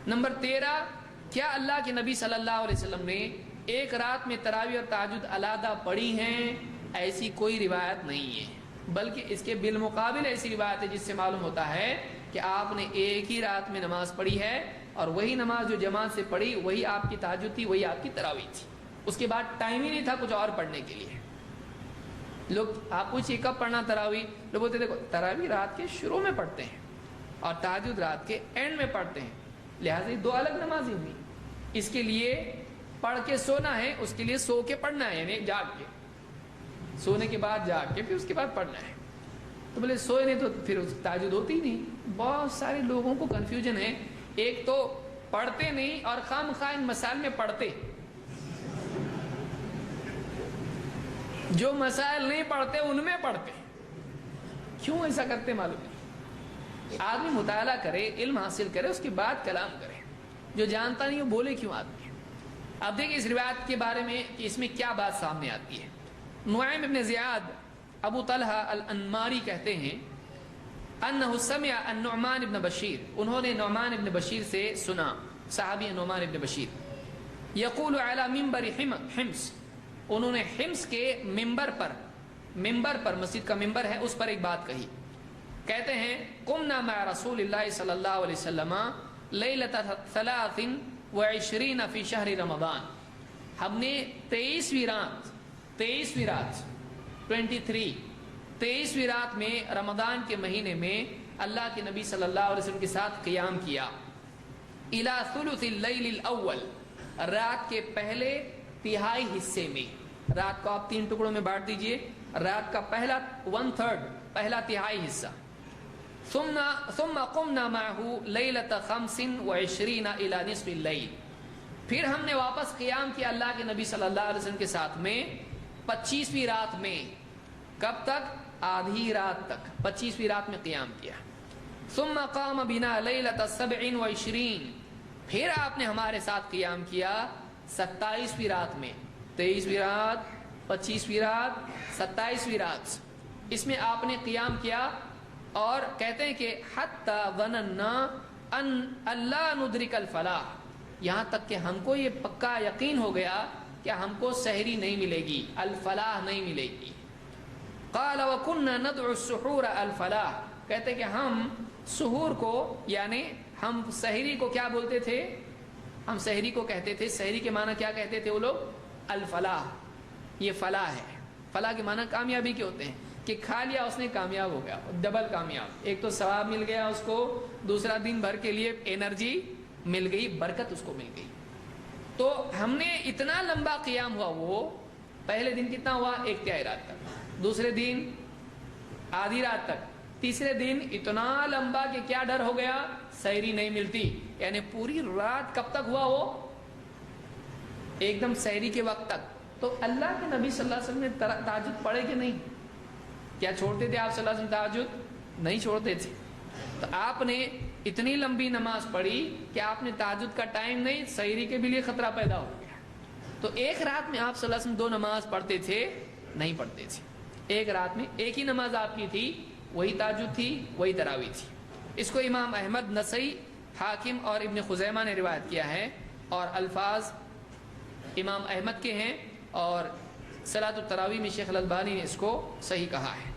Number 13، کیا اللہ کے نبی صلی اللہ علیہ وسلم نے ایک رات میں تراویح اور تہجد علیحدہ پڑھی ہیں؟ ایسی کوئی روایت نہیں ہے، بلکہ اس کے بالمقابل ایسی روایت ہے جس سے معلوم ہوتا ہے کہ آپ نے ایک ہی رات میں نماز پڑھی ہے، اور وہی نماز جو جماعت سے پڑھی وہی آپ کی تہجد تھی، وہی آپ کی تراویح تھی۔ اس کے بعد ٹائم ہی نہیں تھا کچھ اور پڑھنے کے لیے۔ لوگ آپ پوچھیے کب پڑھنا تراویح، لوگ بولتے دیکھو تراویح رات کے شروع میں پڑھتے ہیں اور تہجد رات کے اینڈ میں پڑھتے ہیں، لہٰذا یہ دو الگ نمازیں ہوئی۔ اس کے لیے پڑھ کے سونا ہے، اس کے لیے سو کے پڑھنا ہے، یعنی جاگ کے، سونے کے بعد جاگ کے پھر اس کے بعد پڑھنا ہے۔ تو بولے سوئے نہیں تو پھر تہجد ہوتی ہی نہیں۔ بہت سارے لوگوں کو کنفیوژن ہے، ایک تو پڑھتے نہیں اور خام خواہ ان مسائل میں پڑھتے، جو مسائل نہیں پڑھتے ان میں پڑھتے۔ کیوں ایسا کرتے معلوم نہیں۔ آدمی مطالعہ کرے، علم حاصل کرے، اس کے بعد کلام کرے۔ جو جانتا نہیں وہ بولے کیوں آدمی۔ اب دیکھیں اس روایت کے بارے میں کہ اس میں کیا بات سامنے آتی ہے۔ نعیم ابن زیاد ابو طلحہ الانماری کہتے ہیں انہ سمع النعمان ابن بشیر، انہوں نے نعمان ابن بشیر سے سنا، صحابی نعمان ابن بشیر، یقول علی منبر حمص، انہوں نے حمص کے ممبر پر مسجد کا ممبر ہے اس پر ایک بات کہی، کہتے ہیں قمنا مع رسول اللہ صلی اللہ علیہ وسلم لیلۃ 23 فی شہر رمضان، ہم نے 23ویں رات میں رمضان کے مہینے میں اللہ کے نبی صلی اللہ علیہ وسلم کے ساتھ قیام کیا، الی ثلث اللیل الاول، رات کے پہلے تہائی حصے میں۔ رات کو آپ 3 ٹکڑوں میں بانٹ دیجئے، رات کا پہلا 1/3 پہلا تہائی حصہ، ثم قمنا معه لیلۃ 25 الی نصف اللیل، پھر ہم نے واپس قیام کیا اللہ کے نبی صلی اللہ علیہ وسلم کے ساتھ میں 25ویں رات میں۔ کب تک؟ آدھی رات تک، 25ویں رات میں قیام کیا۔ ثم قام بنا لیلۃ 27، پھر آپ نے ہمارے ساتھ قیام کیا 27ویں رات میں، 23ویں رات، 25ویں رات، 27ویں رات، اس میں آپ نے قیام کیا۔ اور کہتے ہیں کہ حتی ظننا ان اللہ ندرک الفلاح، یہاں تک کہ ہم کو یہ پکا یقین ہو گیا کہ ہم کو سحری نہیں ملے گی، الفلاح نہیں ملے گی۔ قال وكنا ندعو السحور الفلاح، کہتے کہ ہم سحور کو یعنی ہم سحری کو کیا بولتے تھے؟ ہم سحری کو کہتے تھے، سحری کے معنی کیا کہتے تھے وہ لوگ؟ الفلاح، یہ فلاح ہے۔ فلاح کے معنی کامیابی کے ہوتے ہیں کہ کھا لیا اس نے کامیاب ہو گیا، ڈبل کامیاب، ایک تو ثواب مل گیا اس کو، دوسرا دن بھر کے لیے انرجی مل گئی، برکت اس کو مل گئی۔ تو ہم نے اتنا لمبا قیام ہوا، وہ پہلے دن کتنا ہوا؟ 1/3 رات تک، دوسرے دن آدھی رات تک، تیسرے دن اتنا لمبا کہ کیا ڈر ہو گیا؟ سحری نہیں ملتی، یعنی پوری رات کب تک ہوا وہ؟ ایک دم سحری کے وقت تک۔ تو اللہ کے نبی صلی اللہ علیہ وسلم نے تہجد پڑھے کہ نہیں؟ کیا چھوڑتے تھے آپ صلی اللہ علیہ وسلم تہجد؟ نہیں چھوڑتے تھے۔ تو آپ نے اتنی لمبی نماز پڑھی کہ آپ نے تہجد کا ٹائم نہیں، سحری کے بھی لیے خطرہ پیدا ہو گیا۔ تو ایک رات میں آپ صلی اللہ علیہ وسلم 2 نماز پڑھتے تھے؟ نہیں پڑھتے تھے۔ ایک رات میں ایک ہی نماز آپ کی تھی، وہی تہجد تھی، وہی تراویح تھی۔ اس کو امام احمد، نسائی، حاکم اور ابن خزیمہ نے روایت کیا ہے، اور الفاظ امام احمد کے ہیں، اور صلاۃ التراویح میں شیخ الالبانی نے اس کو صحیح کہا ہے۔